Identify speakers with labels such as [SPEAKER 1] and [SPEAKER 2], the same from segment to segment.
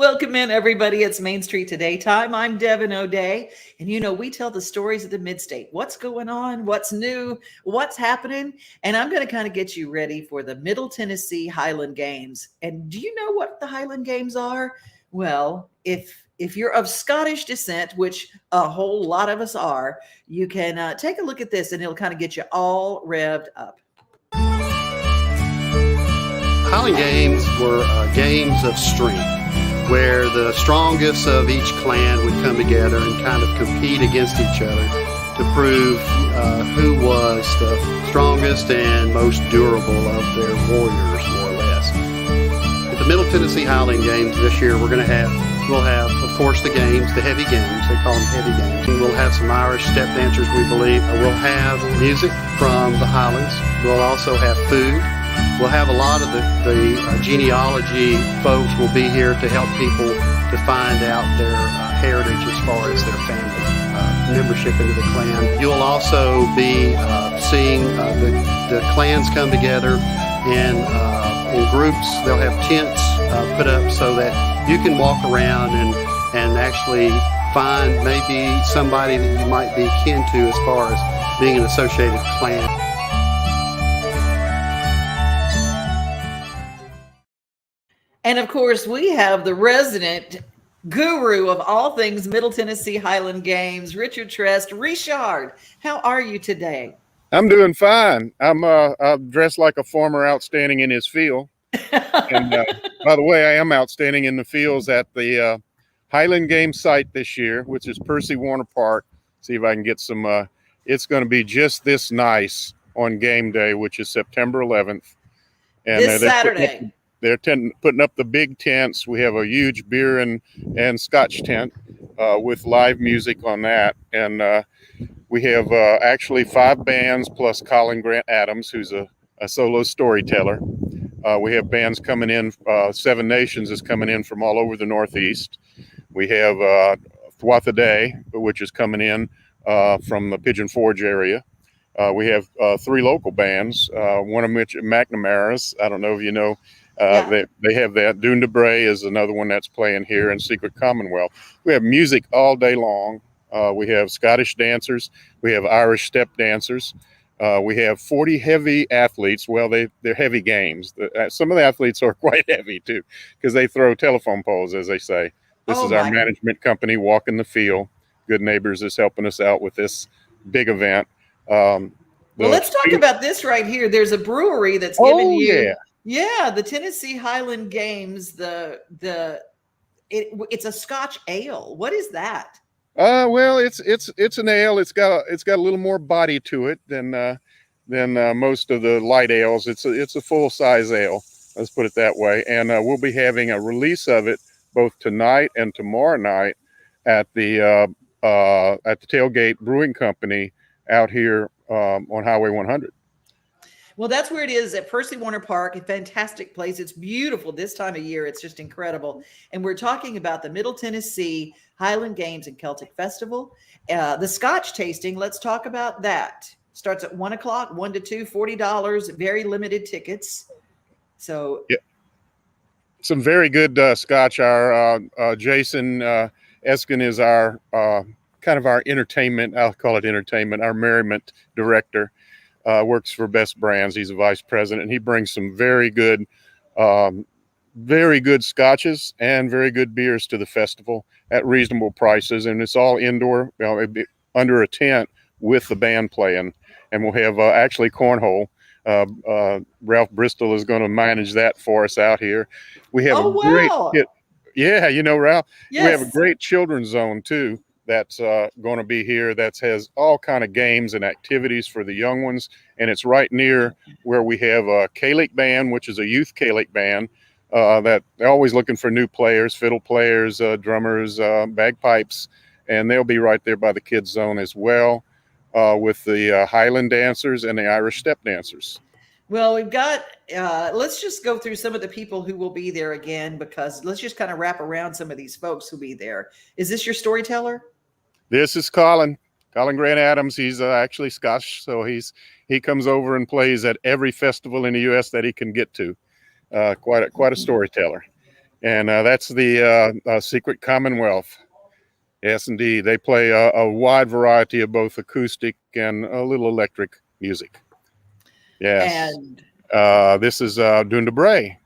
[SPEAKER 1] Welcome in, everybody. It's Main Street Today time. I'm Devin O'Day. And we tell the stories of the Mid-State. What's going on? What's new? What's happening? And I'm going to kind of get you ready for the Middle Tennessee Highland Games. And do you know what the Highland Games are? Well, if you're of Scottish descent, which a whole lot of us are, you can take a look at this and it'll kind of get you all revved up.
[SPEAKER 2] Highland Games were games of strength, where the strongest of each clan would come together and kind of compete against each other to prove who was the strongest and most durable of their warriors, more or less. At the Middle Tennessee Highland Games this year, we'll have, of course, the games, the heavy games. They call them heavy games. And we'll have some Irish step dancers, we believe. We'll have music from the Highlands. We'll also have food. We'll have a lot of the genealogy folks will be here to help people to find out their heritage as far as their family membership into the clan. You'll also be seeing the clans come together in groups. They'll have tents put up so that you can walk around and actually find maybe somebody that you might be kin to as far as being an associated clan.
[SPEAKER 1] And of course, we have the resident guru of all things Middle Tennessee Highland Games, Richard Trest. Richard, how are you today?
[SPEAKER 3] I'm doing fine. I'm dressed like a former outstanding in his field. And by the way, I am outstanding in the fields at the Highland Games site this year, which is Percy Warner Park. See if I can get some. It's going to be just this nice on game day, which is September 11th. And
[SPEAKER 1] this Saturday.
[SPEAKER 3] They're putting up the big tents. We have a huge beer and scotch tent with live music on that. And we have actually 5 bands plus Colin Grant Adams, who's a solo storyteller. We have bands coming in. 7 Nations is coming in from all over the Northeast. We have Thwatha Day, which is coming in from the Pigeon Forge area. We have 3 local bands, one of which McNamara's. I don't know if you know. They have that. Dune de Bray is another one that's playing here, and Secret Commonwealth. We have music all day long. We have Scottish dancers. We have Irish step dancers. We have 40 heavy athletes. Well, they're heavy games. Some of the athletes are quite heavy, too, because they throw telephone poles, as they say. This is our management company, Walking the Field. Good Neighbors is helping us out with this big event.
[SPEAKER 1] Well, let's talk about this right here. There's a brewery that's giving you... Yeah, the Tennessee Highland Games. It's a Scotch ale. What is that?
[SPEAKER 3] Well, it's an ale. It's got a little more body to it than most of the light ales. It's a full size ale. Let's put it that way. And we'll be having a release of it both tonight and tomorrow night at the Tailgate Brewing Company out here on Highway 100.
[SPEAKER 1] Well, that's where it is at Percy Warner Park, a fantastic place. It's beautiful this time of year. It's just incredible. And we're talking about the Middle Tennessee Highland Games and Celtic Festival. The Scotch tasting, let's talk about that. Starts at 1 o'clock, 1 to 2, $40, very limited tickets. So,
[SPEAKER 3] yeah. Some very good Scotch. Our Jason Eskin is our kind of our entertainment, I'll call it entertainment, our merriment director. Works for Best Brands. He's a vice president, and he brings some very good scotches and very good beers to the festival at reasonable prices. And it's all indoor, under a tent with the band playing. And we'll have actually cornhole. Ralph Bristol is going to manage that for us out here. We have great kid. Yeah, Ralph. Yes. We have a great children's zone too. That's going to be here. That has all kind of games and activities for the young ones, and it's right near where we have a Gaelic band, which is a youth Gaelic band. That they're always looking for new players, fiddle players, drummers, bagpipes, and they'll be right there by the kids zone as well, with the Highland dancers and the Irish step dancers.
[SPEAKER 1] Well, we've got, let's just go through some of the people who will be there again, because let's just kind of wrap around some of these folks who'll be there. Is this your storyteller?
[SPEAKER 3] This is Colin Grant Adams. He's actually Scotch, so he comes over and plays at every festival in the U.S. that he can get to. Quite a storyteller. and that's the Secret Commonwealth. Yes, indeed. They play a wide variety of both acoustic and a little electric music. Yes.
[SPEAKER 1] And
[SPEAKER 3] This is Dundabray.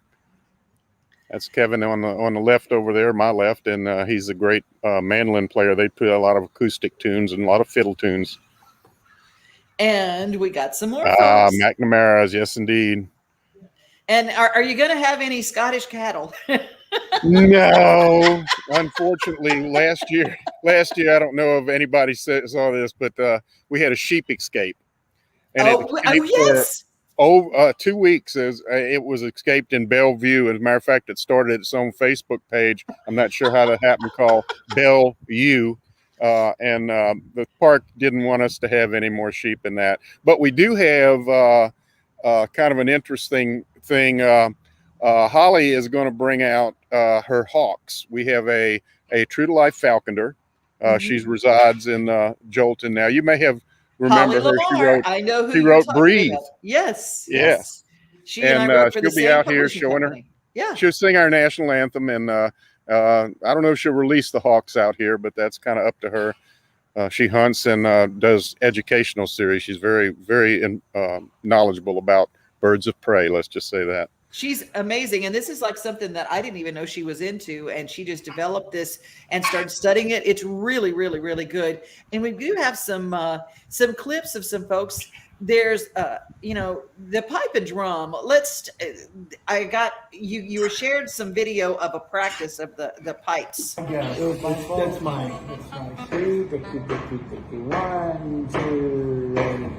[SPEAKER 3] That's Kevin on the left over there, my left, and he's a great mandolin player. They play a lot of acoustic tunes and a lot of fiddle tunes.
[SPEAKER 1] and we got some more folks.
[SPEAKER 3] McNamara's, yes, indeed.
[SPEAKER 1] And are you going to have any Scottish cattle?
[SPEAKER 3] No, unfortunately, last year, I don't know if anybody saw this, but we had a sheep escape. And
[SPEAKER 1] Yes.
[SPEAKER 3] 2 weeks as it was escaped in Bellevue. As a matter of fact, it started its own Facebook page. I'm not sure how that happened, called Bellevue. And the park didn't want us to have any more sheep in that. But we do have kind of an interesting thing. Holly is going to bring out her hawks. We have a true to life falconer. She resides in Jolton now. You may have remember
[SPEAKER 1] Holly
[SPEAKER 3] her.
[SPEAKER 1] Lamar. I know who
[SPEAKER 3] she
[SPEAKER 1] you're
[SPEAKER 3] wrote
[SPEAKER 1] talking
[SPEAKER 3] Breathe.
[SPEAKER 1] about. Yes.
[SPEAKER 3] Yes.
[SPEAKER 1] She and I wrote for the
[SPEAKER 3] she'll be
[SPEAKER 1] same
[SPEAKER 3] out here
[SPEAKER 1] publishing
[SPEAKER 3] showing
[SPEAKER 1] company.
[SPEAKER 3] her.
[SPEAKER 1] Yeah.
[SPEAKER 3] She'll sing our national anthem, and I don't know if she'll release the hawks out here, but that's kind of up to her. She hunts and does educational series. She's very, very knowledgeable about birds of prey. Let's just say that.
[SPEAKER 1] She's amazing. And this is like something that I didn't even know she was into. And she just developed this and started studying it. It's really, really, really good. And we do have some clips of some folks. There's, the pipe and drum. I got, you were shared some video of a practice of the pipes.
[SPEAKER 4] Yeah, that's mine. That's mine. 3, take 1, 2, and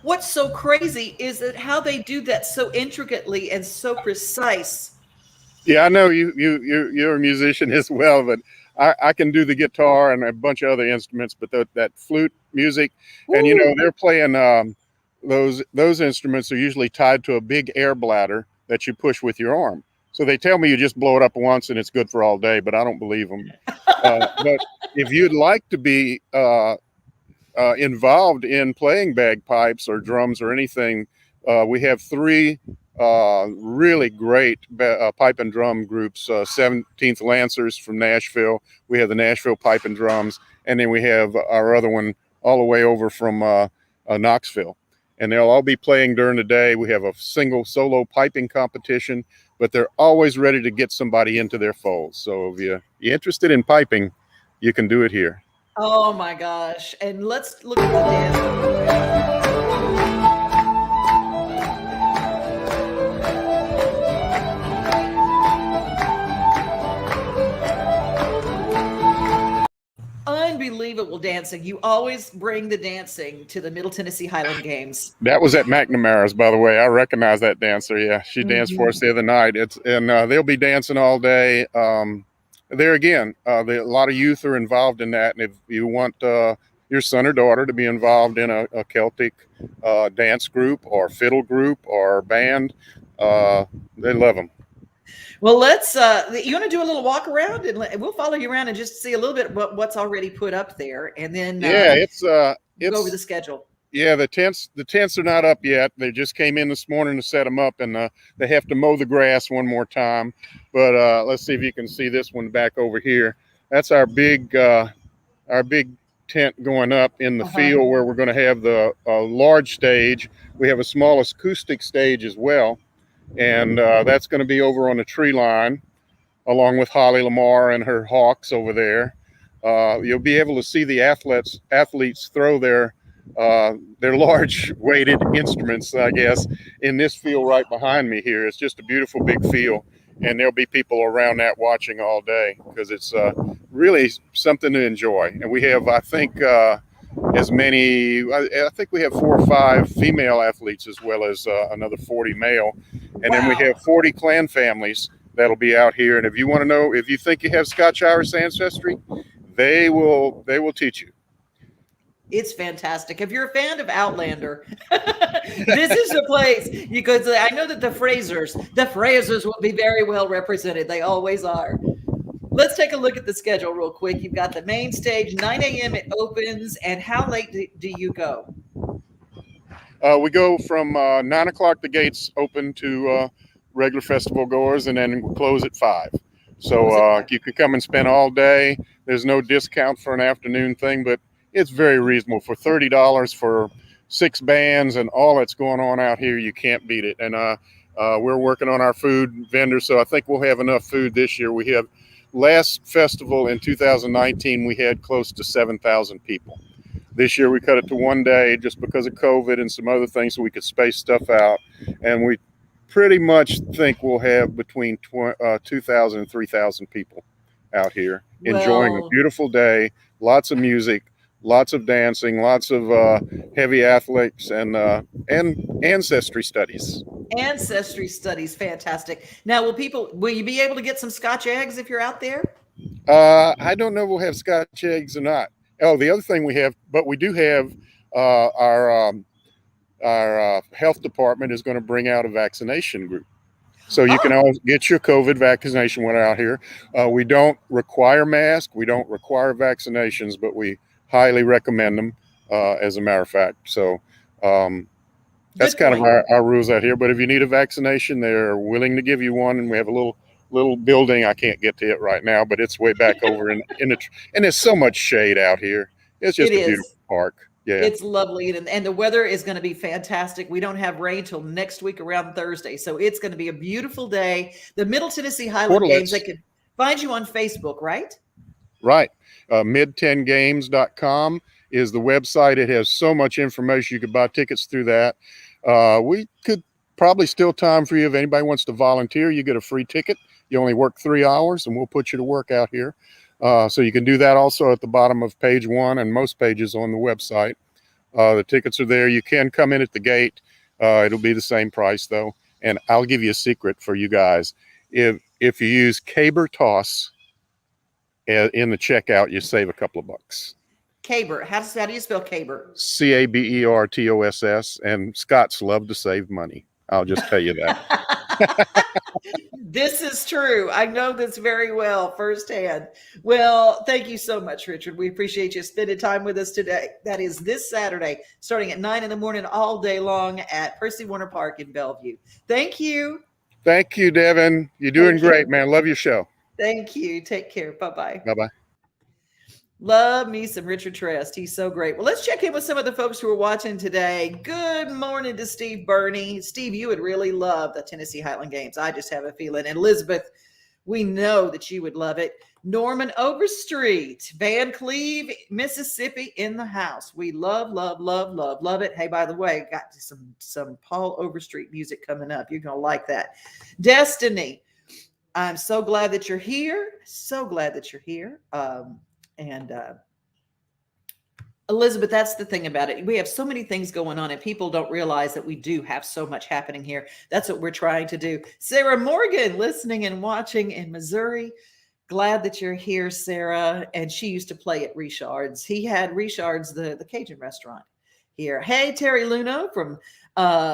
[SPEAKER 1] What's so crazy is that how they do that so intricately and so precise.
[SPEAKER 3] Yeah, I know you're a musician as well, but I can do the guitar and a bunch of other instruments, but that flute music, and they're playing those instruments are usually tied to a big air bladder that you push with your arm. So they tell me you just blow it up once and it's good for all day, but I don't believe them. But if you'd like to be involved in playing bagpipes or drums or anything, we have 3 really great pipe and drum groups. 17th Lancers from Nashville. We have the Nashville Pipe and Drums, and then we have our other one all the way over from Knoxville. And they'll all be playing during the day. We have a single solo piping competition, but they're always ready to get somebody into their fold. So if you're interested in piping, you can do it here.
[SPEAKER 1] Oh my gosh. And let's look at the dance. Unbelievable dancing. You always bring the dancing to the Middle Tennessee Highland Games.
[SPEAKER 3] That was at McNamara's, by the way. I recognize that dancer. Yeah, she danced for us the other night. They'll be dancing all day. There again, a lot of youth are involved in that. And if you want your son or daughter to be involved in a Celtic dance group or fiddle group or band, they love them.
[SPEAKER 1] Well, you want to do a little walk around, and we'll follow you around and just see a little bit what's already put up there. And then
[SPEAKER 3] it's
[SPEAKER 1] go over the schedule.
[SPEAKER 3] Yeah, the tents are not up yet. They just came in this morning to set them up, and they have to mow the grass one more time. But let's see if you can see this one back over here. That's our big tent going up in the field where we're going to have the large stage. We have a small acoustic stage as well, and that's going to be over on the tree line, along with Holly Lamar and her hawks over there. You'll be able to see the athletes throw their large weighted instruments, I guess, in this field right behind me here. It's just a beautiful big field, and there'll be people around that watching all day because it's really something to enjoy. And we have, I think, as many, I think we have 4 or 5 female athletes as well as another 40 male. And then we have 40 clan families that'll be out here. And if you want to know, if you think you have Scotch-Irish ancestry, they will teach you.
[SPEAKER 1] It's fantastic. If you're a fan of Outlander, this is the place you could say. I know that the Frasers will be very well represented. They always are. Let's take a look at the schedule real quick. You've got the main stage, 9 a.m. it opens. And how late do you go?
[SPEAKER 3] We go from 9 o'clock, the gates open to regular festival goers, and then we close at 5. So you can come and spend all day. There's no discount for an afternoon thing, but it's very reasonable. For $30 for 6 bands and all that's going on out here, you can't beat it. And we're working on our food vendor, so I think we'll have enough food this year. We have last festival in 2019, we had close to 7,000 people. This year we cut it to 1 day just because of COVID and some other things, so we could space stuff out. And we pretty much think we'll have between 2,000 and 3,000 people out here enjoying a beautiful day, lots of music, lots of dancing, lots of heavy athletics, and ancestry studies.
[SPEAKER 1] Ancestry studies, fantastic. Now, will you be able to get some Scotch eggs if you're out there?
[SPEAKER 3] I don't know if we'll have Scotch eggs or not. Oh, the other thing we have, but we do have our health department is going to bring out a vaccination group. So you can always get your COVID vaccination when out here. We don't require masks. We don't require vaccinations, but we highly recommend them, as a matter of fact. So that's kind of our rules out here. But if you need a vaccination, they're willing to give you one. And we have a little building. I can't get to it right now, but it's way back over in the, and there's so much shade out here. It's just a beautiful park. Yeah.
[SPEAKER 1] It's lovely. And the weather is going to be fantastic. We don't have rain till next week around Thursday. So it's going to be a beautiful day. The Middle Tennessee Highland Games, they can find you on Facebook, right?
[SPEAKER 3] Right. Mid10games.com is the website. It has so much information. You could buy tickets through that. We could probably steal time for you. If anybody wants to volunteer, you get a free ticket. You only work 3 hours and we'll put you to work out here. So you can do that also at the bottom of page 1 and most pages on the website. The tickets are there. You can come in at the gate. It'll be the same price though. And I'll give you a secret for you guys. If you use Caber Toss in the checkout, you save a couple of bucks.
[SPEAKER 1] Caber. How do you spell Caber?
[SPEAKER 3] Cabertoss. And Scots love to save money. I'll just tell you that.
[SPEAKER 1] This is true. I know this very well firsthand. Well, thank you so much, Richard. We appreciate you spending time with us today. That is this Saturday, starting at 9 in the morning, all day long at Percy Warner Park in Bellevue. Thank you.
[SPEAKER 3] Thank you, Devin. You're doing great, man. Love your show.
[SPEAKER 1] Thank you. Take care. Bye-bye.
[SPEAKER 3] Bye-bye.
[SPEAKER 1] Love me some Richard Trest. He's so great. Well, let's check in with some of the folks who are watching today. Good morning to Steve Burney. Steve, you would really love the Tennessee Highland Games. I just have a feeling. And Elizabeth, we know that you would love it. Norman Overstreet, Van Cleve, Mississippi in the house. We love it. Hey, by the way, got some Paul Overstreet music coming up. You're going to like that. Destiny, I'm so glad that you're here. So glad that you're here. And Elizabeth, that's the thing about it. We have so many things going on and people don't realize that we do have so much happening here. That's what we're trying to do. Sarah Morgan, listening and watching in Missouri. Glad that you're here, Sarah. And she used to play at Richard's. He had Richard's, the Cajun restaurant here. Hey, Terry Luno from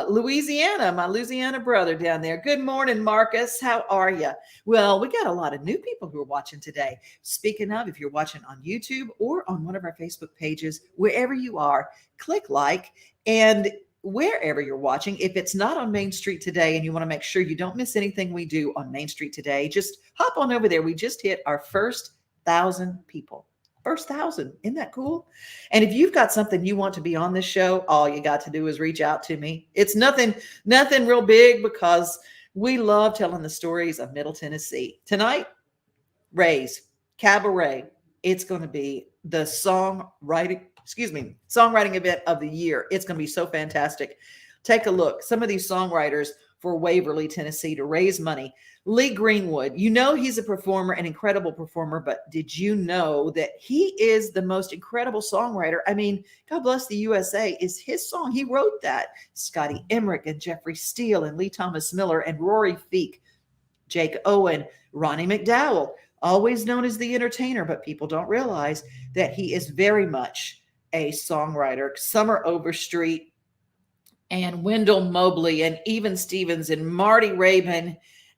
[SPEAKER 1] Louisiana, my Louisiana brother down there. Good morning, Marcus. How are you? Well, we got a lot of new people who are watching today. Speaking of, if you're watching on YouTube or on one of our Facebook pages, wherever you are, click like, and wherever you're watching, if it's not on Main Street Today and you want to make sure you don't miss anything we do on Main Street Today, just hop on over there. We just hit our first 1,000 people. First 1,000. Isn't that cool? And if you've got something you want to be on this show, all you got to do is reach out to me. It's nothing real big because we love telling the stories of Middle Tennessee. Tonight, Ray's Cabaret. It's going to be the songwriting event of the year. It's going to be so fantastic. Take a look. Some of these songwriters for Waverly, Tennessee to raise money. Lee Greenwood, you know he's a performer, an incredible performer, but did you know that he is the most incredible songwriter? I mean, God Bless the USA is his song. He wrote that. Scotty Emmerich and Jeffrey Steele and Lee Thomas Miller and Rory Feek, Jake Owen, Ronnie McDowell, always known as the entertainer, but people don't realize that he is very much a songwriter, Summer Overstreet and Wendell Mobley and Even Stevens and Marty Rabin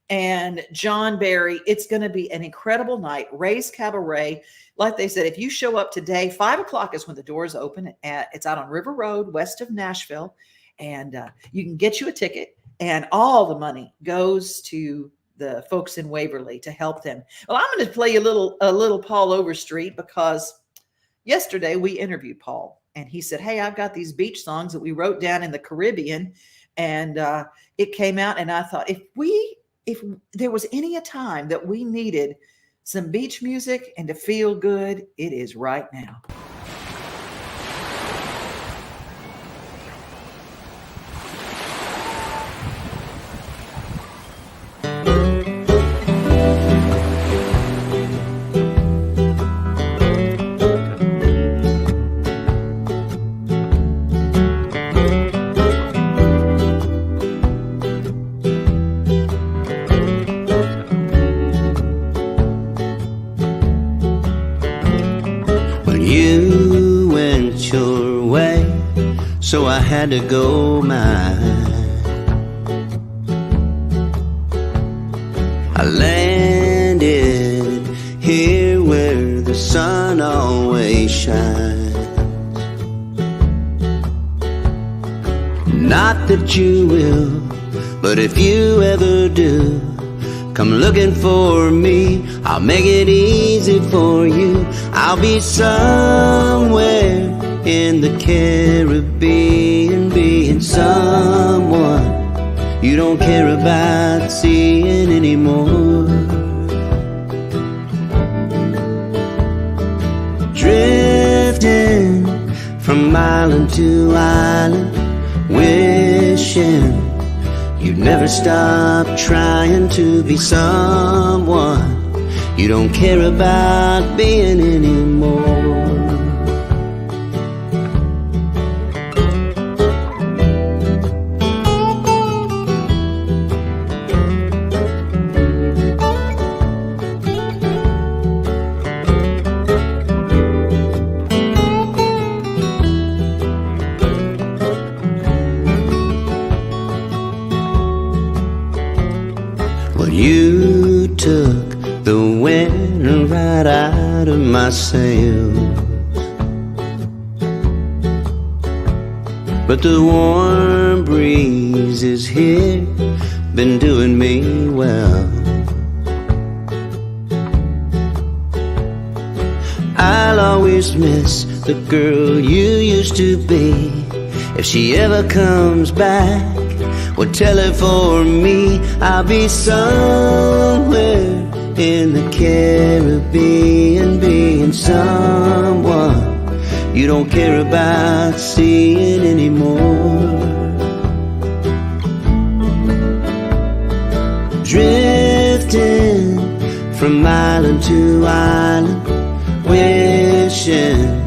[SPEAKER 1] and John Barry. It's going to be an incredible night. Ray's Cabaret. Like they said, if you show up today, 5 o'clock is when the doors open. It's out on River Road, west of Nashville. And you can get you a ticket. And all the money goes to the folks in Waverly to help them. Well, I'm going to play you a little Paul Overstreet, because yesterday we interviewed Paul. And he said, hey, I've got these beach songs that we wrote down in the Caribbean. And it came out. And I thought, if there was any a time that we needed some beach music and to feel good, it is right now.
[SPEAKER 5] So I had to go mine. I landed here where the sun always shines. Not that you will, but if you ever do, come looking for me. I'll make it easy for you. I'll be somewhere in the Caribbean, being someone you don't care about seeing anymore. Drifting from island to island, wishing you'd never stop trying to be someone you don't care about being anymore. You took the wind right out of my sails, but the warm breeze is here, been doing me well. I'll always miss the girl you used to be. If she ever comes back, well, tell her for me I'll be somewhere in the Caribbean, being someone you don't care about seeing anymore. Drifting from island to island, wishing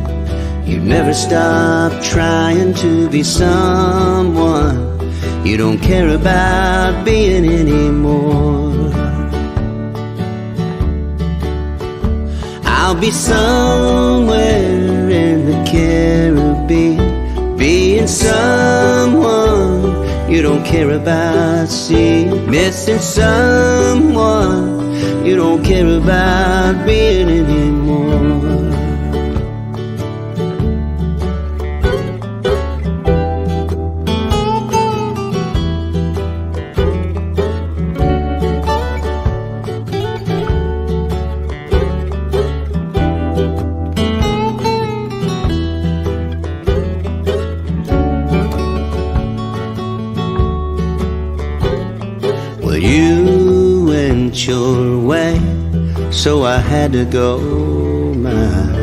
[SPEAKER 5] you'd never stop trying to be someone you don't care about being anymore. I'll be somewhere in the Caribbean, being someone you don't care about seeing, missing someone you don't care about being anymore. You went your way, so I had to go mine.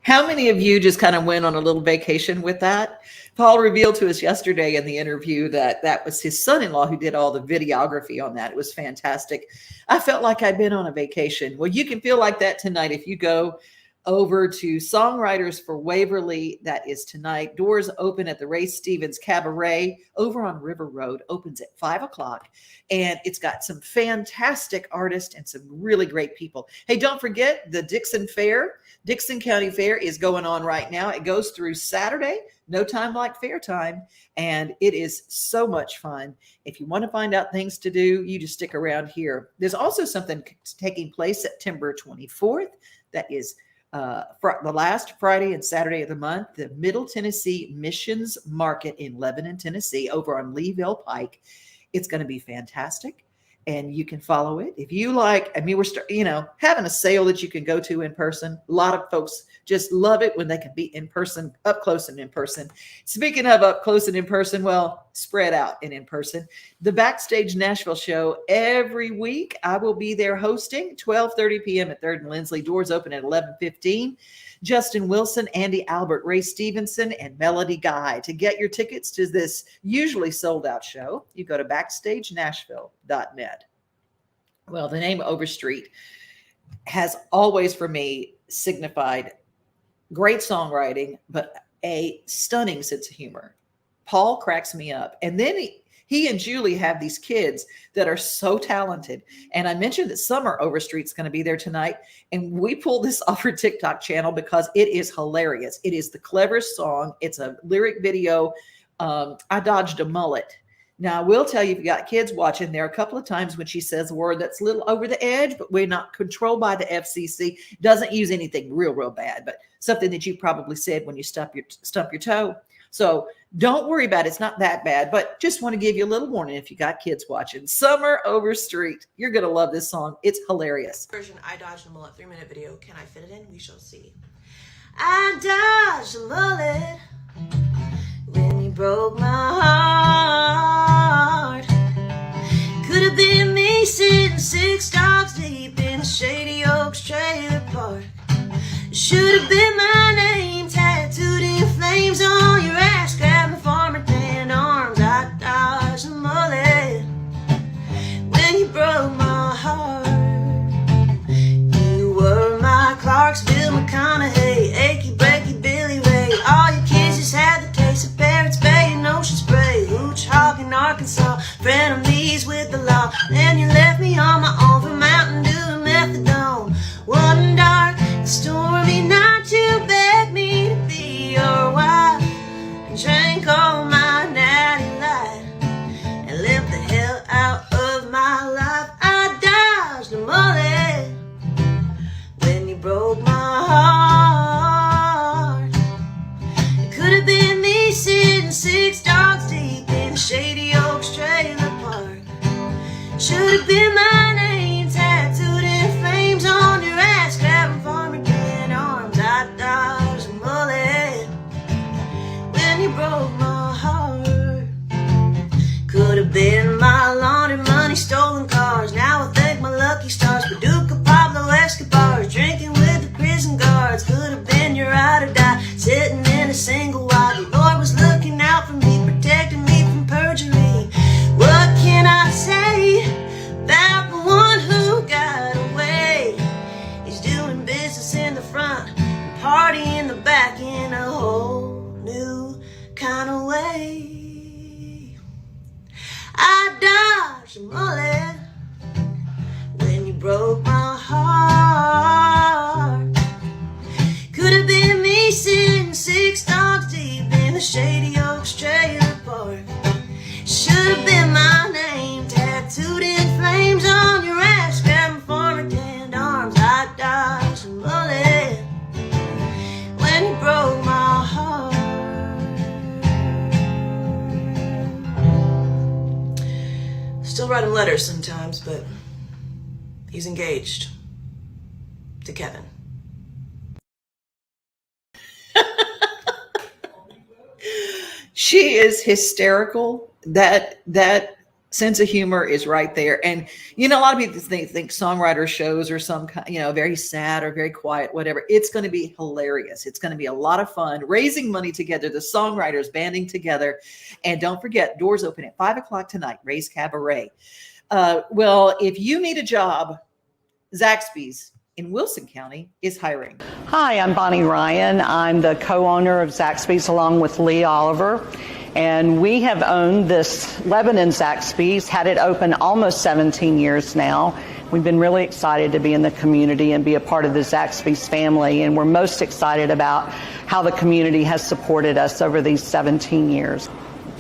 [SPEAKER 1] How many of you just kind of went on a little vacation with that? Paul revealed to us yesterday in the interview that that was his son-in-law who did all the videography on that. It was fantastic. I felt like I'd been on a vacation. Well, you can feel like that tonight if you go over to Songwriters for Waverly. That is tonight. Doors open at the Ray Stevens Cabaret over on River Road. Opens at 5:00. And it's got some fantastic artists and some really great people. Hey, don't forget the Dickson County Fair is going on right now. It goes through Saturday. No time like fair time. And it is so much fun. If you want to find out things to do, you just stick around here. There's also something taking place September 24th. That is the last Friday and Saturday of the month, the Middle Tennessee Missions Market in Lebanon, Tennessee, over on Leeville Pike. It's going to be fantastic, and you can follow it. If you like, I mean, we're having a sale that you can go to in person. A lot of folks just love it when they can be in person, up close and in person. Speaking of up close and in person, well, spread out and in person. The Backstage Nashville show every week. I will be there hosting 12:30 p.m. at 3rd and Lindsley. Doors open at 11:15. Justin Wilson, Andy Albert, Ray Stevenson, and Melody Guy. To get your tickets to this usually sold out show, you go to BackstageNashville.net. Well, the name Overstreet has always, for me, signified great songwriting, but a stunning sense of humor. Paul cracks me up. And then he and Julie have these kids that are so talented. And I mentioned that Summer Overstreet's going to be there tonight. And we pulled this off her TikTok channel because it is hilarious. It is the cleverest song. It's a lyric video. I dodged a mullet. Now, I will tell you, if you got kids watching, there are a couple of times when she says a word that's a little over the edge, but we're not controlled by the FCC. Doesn't use anything real bad, but something that you probably said when you stump your toe. So don't worry about it. It's not that bad, but just want to give you a little warning if you got kids watching. Summer Overstreet. You're going to love this song. It's hilarious.
[SPEAKER 6] Version I dodged a mullet 3-minute video. Can I fit it in? We shall see. I dodged a mullet when you broke my heart. Could have been me sitting 6 dogs deep in the Shady Oaks trailer park. Should have been my name tattooed in flames on your ass, grabbing farmer tan arms. I dodged a mullet when you broke my heart. You were my Clarksville McConaughey, achy breaky Billy Ray. All your kids just had the case of Parrots Bay and Ocean Spray. Hooch Hog in Arkansas, frenemies with the law. Then you left me on my own for Mountain Dew and methadone. One dark stormy night you begged me to be your wife, and drank all my natty light and lived the hell out of my life. I dodged a mullet when you broke my heart. It could have been me sitting 6 dogs deep in the Shady Oaks trailer park. Should have been my name tattooed in flames on your ass, grabbing farmer tan arms. I dodged a mullet when you broke my heart. Could have been my laundered money, stolen cars. Now I thank my lucky stars. Paducah, Pablo Escobar, drinking with the prison guards. Could have been your ride or die, sitting in a single wide. The Lord was looking out for me, protecting me from perjury. What can I say about the one who got away? He's doing business in the front and party in the back in a whole new kind of way. I dodged a mullet when you broke my heart. Could have been me sitting 6 dogs deep in the Shady Oaks trailer park. Should have been my name tattooed in flames on your ass, grabbing farmer tanned arms. I dodged a mullet when you broke my heart. Still write him letters sometimes, but he's engaged to Kevin.
[SPEAKER 1] She is hysterical. That sense of humor is right there. And, a lot of people think songwriter shows are some kind, very sad or very quiet, whatever. It's going to be hilarious. It's going to be a lot of fun, raising money together, the songwriters banding together. And don't forget, doors open at 5:00 tonight, Ray's Cabaret. Well, if you need a job, Zaxby's in Wilson County is hiring.
[SPEAKER 7] Hi, I'm Bonnie Ryan. I'm the co-owner of Zaxby's along with Lee Oliver. And we have owned this Lebanon Zaxby's, had it open almost 17 years now. We've been really excited to be in the community and be a part of the Zaxby's family. And we're most excited about how the community has supported us over these 17 years.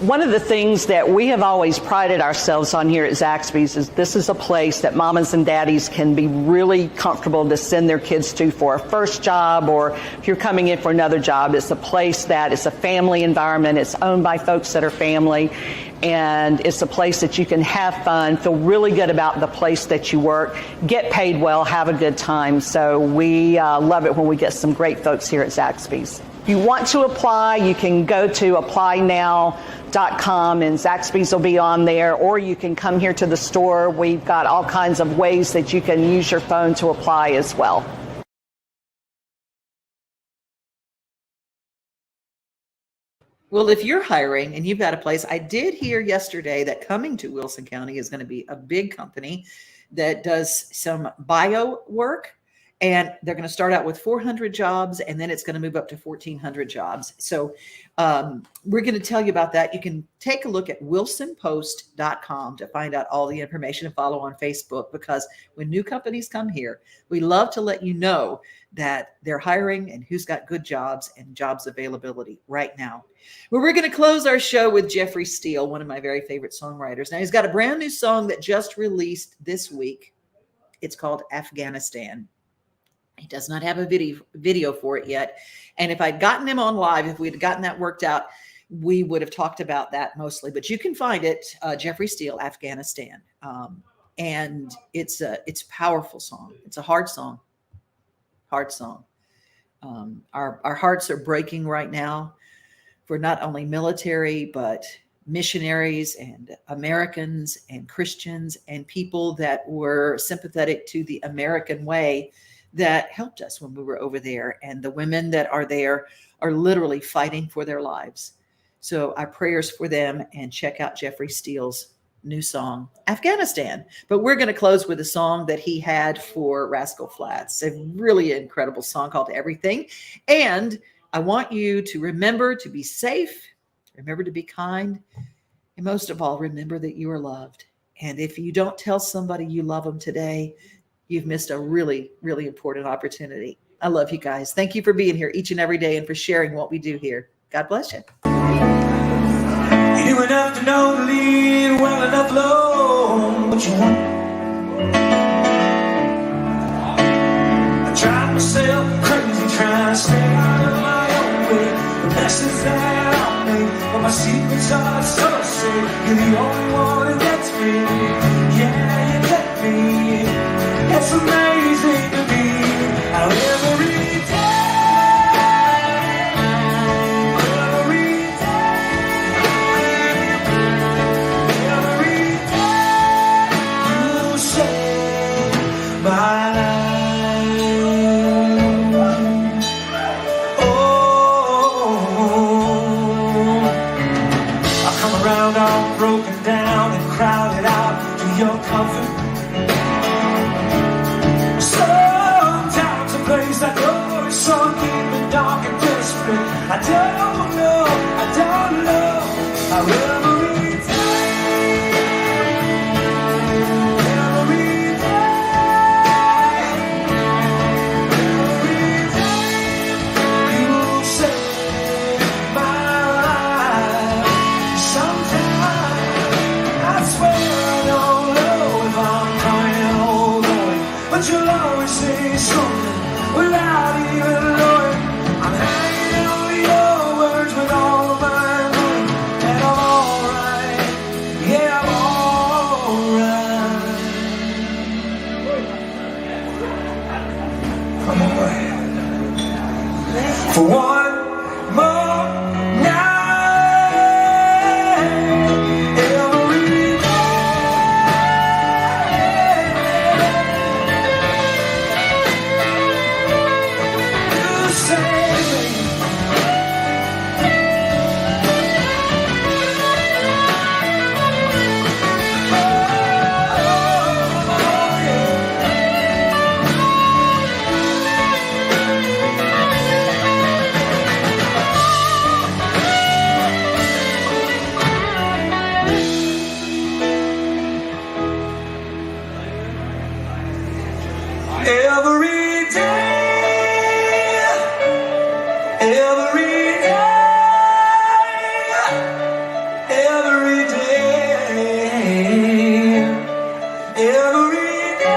[SPEAKER 7] One of the things that we have always prided ourselves on here at Zaxby's is this is a place that mamas and daddies can be really comfortable to send their kids to for a first job, or if you're coming in for another job. It's a place that is a family environment. It's owned by folks that are family, and it's a place that you can have fun, feel really good about the place that you work, get paid well, have a good time. So we love it when we get some great folks here at Zaxby's. If you want to apply, you can go to applynow.com and Zaxby's will be on there, or you can come here to the store. We've got all kinds of ways that you can use your phone to apply as well.
[SPEAKER 1] Well, if you're hiring and you've got a place, I did hear yesterday that coming to Wilson County is going to be a big company that does some bio work. And they're going to start out with 400 jobs, and then it's going to move up to 1,400 jobs. So we're going to tell you about that. You can take a look at wilsonpost.com to find out all the information and follow on Facebook, because when new companies come here, we love to let you know that they're hiring and who's got good jobs and jobs availability right now. Well, we're going to close our show with Jeffrey Steele, one of my very favorite songwriters. Now, he's got a brand new song that just released this week. It's called Afghanistan. He does not have a video for it yet. And if I'd gotten him on live, if we'd gotten that worked out, we would have talked about that mostly. But you can find it, Jeffrey Steele, Afghanistan. And it's a powerful song. It's a hard song. Hard song. Our hearts are breaking right now for not only military, but missionaries and Americans and Christians and people that were sympathetic to the American way that helped us when we were over there. And the women that are there are literally fighting for their lives. So our prayers for them, and check out Jeffrey Steele's new song, Afghanistan. But we're going to close with a song that he had for Rascal Flatts, a really incredible song called Everything. And I want you to remember to be safe, remember to be kind, and most of all, remember that you are loved. And if you don't tell somebody you love them today, you've missed a really, really important opportunity. I love you guys. Thank you for being here each and every day and for sharing what we do here. God bless you.
[SPEAKER 8] You enough to know the lead, well enough alone what you want. I drive myself crazy trying to stay out of my own way. The messes that I make, but my secrets are so safe. You're the only one who gets me. Yeah, you get me. It's amazing to me how every you save my life. Oh, I come around all broken down and crowded out to your comfort. Place I know is so deep and dark and desperate. I don't know how every day you save my life. Sometimes I swear I don't know if I'm coming or going, but you'll always say something without even knowing. I'm hanging on your words with all of my mind, and I'm alright. Yeah, I'm alright. Come on, for one more night, every day. Every day, every day, every day, every day.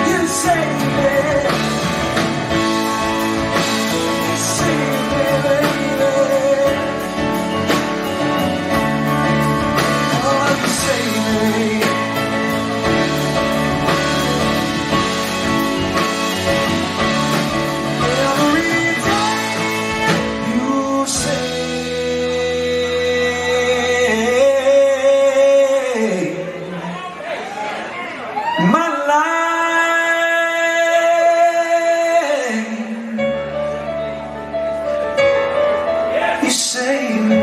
[SPEAKER 8] You save me, baby. Oh, you save me. Every day you save my life. You save me.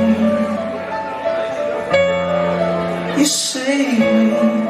[SPEAKER 8] You save me.